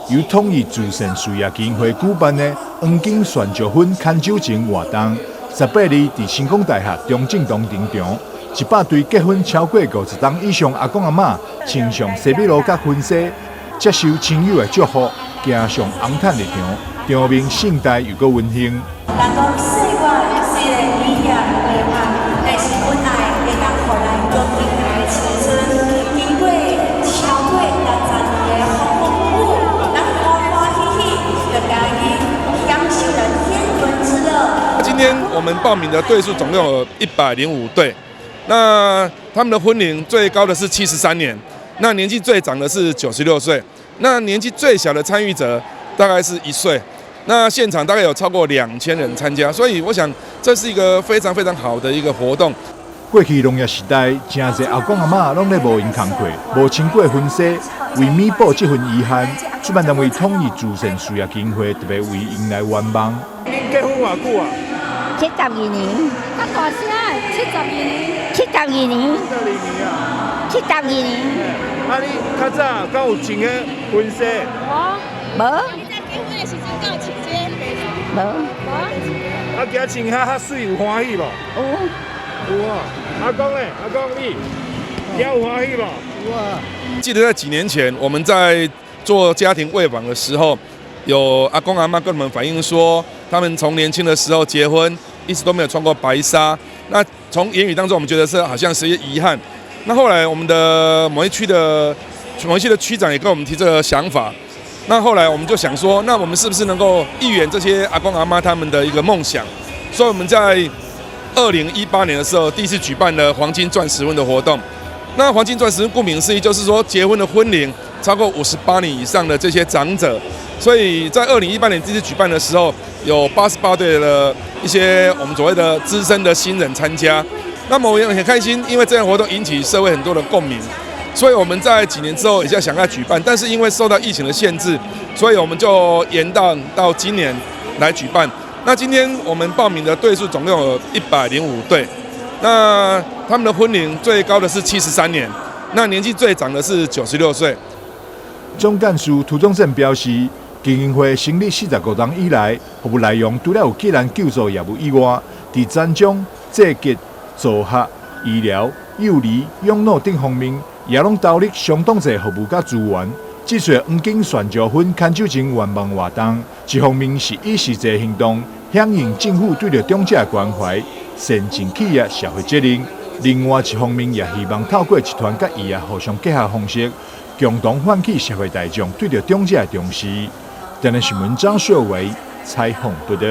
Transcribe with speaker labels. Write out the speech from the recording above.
Speaker 1: 由统一慈善事业基金会举办的黄金选石粉牵酒前活动，18日伫成功大学中正堂停场，100对结婚超过50档以上阿公阿嬷，穿上西米露甲婚纱，接受亲友的祝福，行上红毯入场，场面盛大又搁温馨。
Speaker 2: 今天我们报名的队数总共有105队，那他们的婚龄最高的是73年，那年纪最长的是96岁，那年纪最小的参与者大概是1岁，那现场大概有超过2000人参加，所以我想这是一个非常非常好的一个活动。
Speaker 1: 过去农业时代，真侪阿公阿嬷拢咧无闲工课，无穿过婚纱，为弥补这份遗憾，主办单位统一慈善事业基金会特别为迎来愿望。
Speaker 3: 恁结婚偌久啊
Speaker 4: ？72年。较大声，72年。72年。
Speaker 3: 72年啊
Speaker 4: ！72年。
Speaker 3: 啊，你较早敢有穿个婚纱？
Speaker 4: 无。
Speaker 5: 你在结婚的时阵敢有穿这个？
Speaker 4: 无。
Speaker 3: 啊，今仔穿较水有欢喜无？有啊。阿公咧，阿公你有欢喜无？有啊。
Speaker 2: 记得在几年前，我们在做家庭慰访的时候，有阿公阿嬷跟我们反映说，他们从年轻的时候结婚，一直都没有穿过白纱。那从言语当中，我们觉得是好像是一些遗憾。那后来我们的某一区的区长也跟我们提这个想法。那后来我们就想说，那我们是不是能够一圆这些阿公阿嬷他们的一个梦想？所以我们在2018年的时候，第一次举办了黄金钻石婚的活动。那黄金钻石婚顾名思义，就是说结婚的婚龄超过58年以上的这些长者。所以在2018年第一次举办的时候，有88对的一些我们所谓的资深的新人参加。那么我也很开心，因为这样活动引起社会很多的共鸣。所以我们在几年之后也在想要举办，但是因为受到疫情的限制，所以我们就延到今年来举办。那今天我们报名的队数总共有105队，那他们的婚龄最高的是73年，那年纪最长的是96岁。
Speaker 1: 总干事涂宗胜表示，基金会成立45年以来，服务内容除了有个人救助业务以外，在专奖、制吉、助学、医疗、幼儿、养老等方面，也拢投入相当侪服务甲资源。这次黄金选石粉牵酒前愿望活动，一方面是以实际行动响应政府对着长者的关怀，善尽企业社会责任；另外一方面，也希望透过集团甲医业互相结合方式，共同唤起社会大众对着长者的重视。台南新闻张秀伟采访报道。